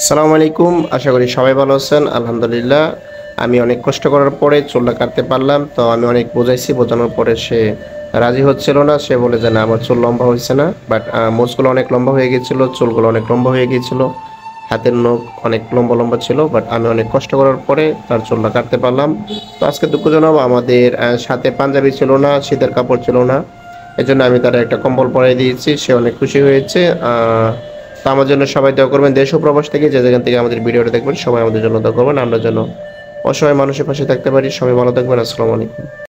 আসসালামু আলাইকুম, আশা করি সবাই ভালো আছেন। আলহামদুলিল্লাহ, আমি অনেক কষ্ট করার পরে চুলটা কাটতে পারলাম। তো আমি অনেক বোঝাইছি, বোঝানোর পরে সে রাজি হচ্ছিল না। সে বলে যে না, আমার চুল লম্বা হয়েছে না। বাট মোজগুলো অনেক লম্বা হয়ে গিয়েছিল, চুলগুলো অনেক লম্বা হয়ে গিয়েছিল, হাতের নখ অনেক লম্বা লম্বা ছিল। বাট আমি অনেক কষ্ট করার পরে তার চুলটা কাটতে পারলাম। তো আজকে দুঃখজনক, আমাদের সাথে পাঞ্জাবি ছিল না, শীতের কাপড় ছিল না। এজন্য আমি তার একটা কম্বল পরাই দিয়েছি, সে অনেক খুশি হয়েছে। তো আমার জন্য সবাই দোয়া করবেন। দেশ ও প্রবাস থেকে যে যেখান থেকে আমাদের ভিডিওটা দেখবেন, সবাই আমাদের জন্য দোয়া করবেন, আমরা যেন অসহায় মানুষের পাশে থাকতে পারি। সবাই ভালো থাকবেন। আসসালামু আলাইকুম।